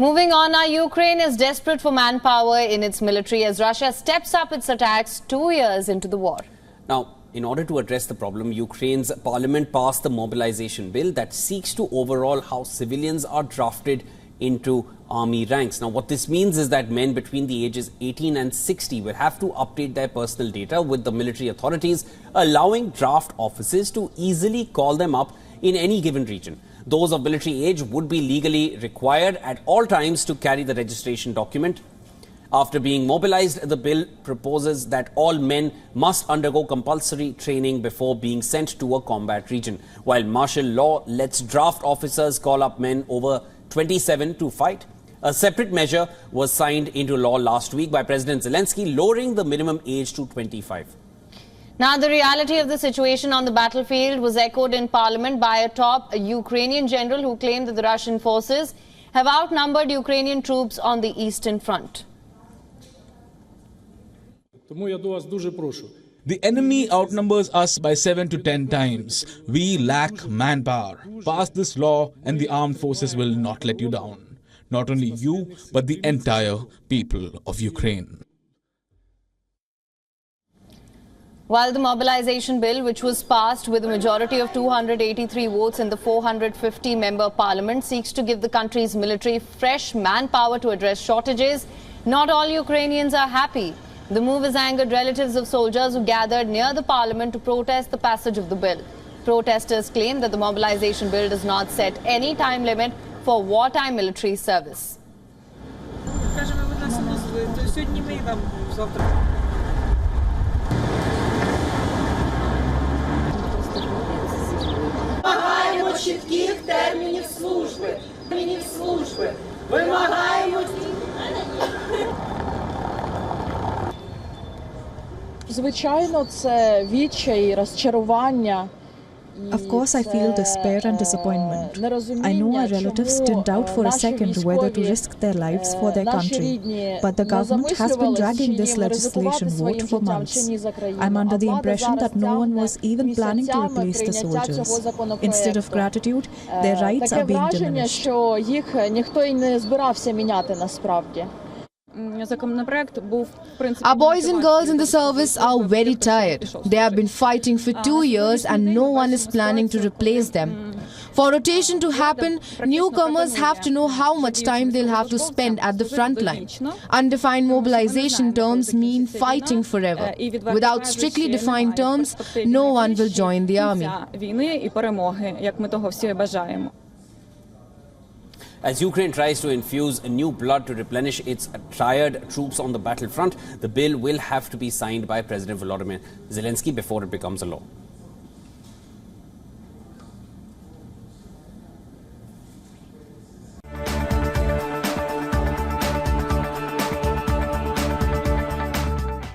Moving on, now Ukraine is desperate for manpower in its military as Russia steps up its attacks 2 years into the war. Now, in order to address the problem, Ukraine's parliament passed the mobilization bill that seeks to overhaul how civilians are drafted into army ranks. Now, what this means is that men between the ages 18 and 60 will have to update their personal data with the military authorities, allowing draft officers to easily call them up in any given region. Those of military age would be legally required at all times to carry the registration document. After being mobilized, the bill proposes that all men must undergo compulsory training before being sent to a combat region, while martial law lets draft officers call up men over 27 to fight. A separate measure was signed into law last week by President Zelensky, lowering the minimum age to 25. Now, the reality of the situation on the battlefield was echoed in parliament by a top Ukrainian general who claimed that the Russian forces have outnumbered Ukrainian troops on the eastern front. The enemy outnumbers us by 7 to 10 times. We lack manpower. Pass this law and the armed forces will not let you down. Not only you, but the entire people of Ukraine. While the mobilization bill, which was passed with a majority of 283 votes in the 450-member parliament, seeks to give the country's military fresh manpower to address shortages, not all Ukrainians are happy. The move has angered relatives of soldiers who gathered near the parliament to protest the passage of the bill. Protesters claim that the mobilization bill does not set any time limit for wartime military service. Вимагаємо чітких термінів служби. Вимагаємо... Звичайно, це відчай, розчарування. Of course, I feel despair and disappointment. I know our relatives didn't doubt for a second whether to risk their lives for their country. But the government has been dragging this legislation vote for months. I'm under the impression that no one was even planning to replace the soldiers. Instead of gratitude, their rights are being diminished. Our boys and girls in the service are very tired. They have been fighting for 2 years and no one is planning to replace them. For rotation to happen, newcomers have to know how much time they'll have to spend at the front line. Undefined mobilization terms mean fighting forever. Without strictly defined terms, no one will join the army. As Ukraine tries to infuse new blood to replenish its tired troops on the battlefront, the bill will have to be signed by President Volodymyr Zelenskiy before it becomes a law.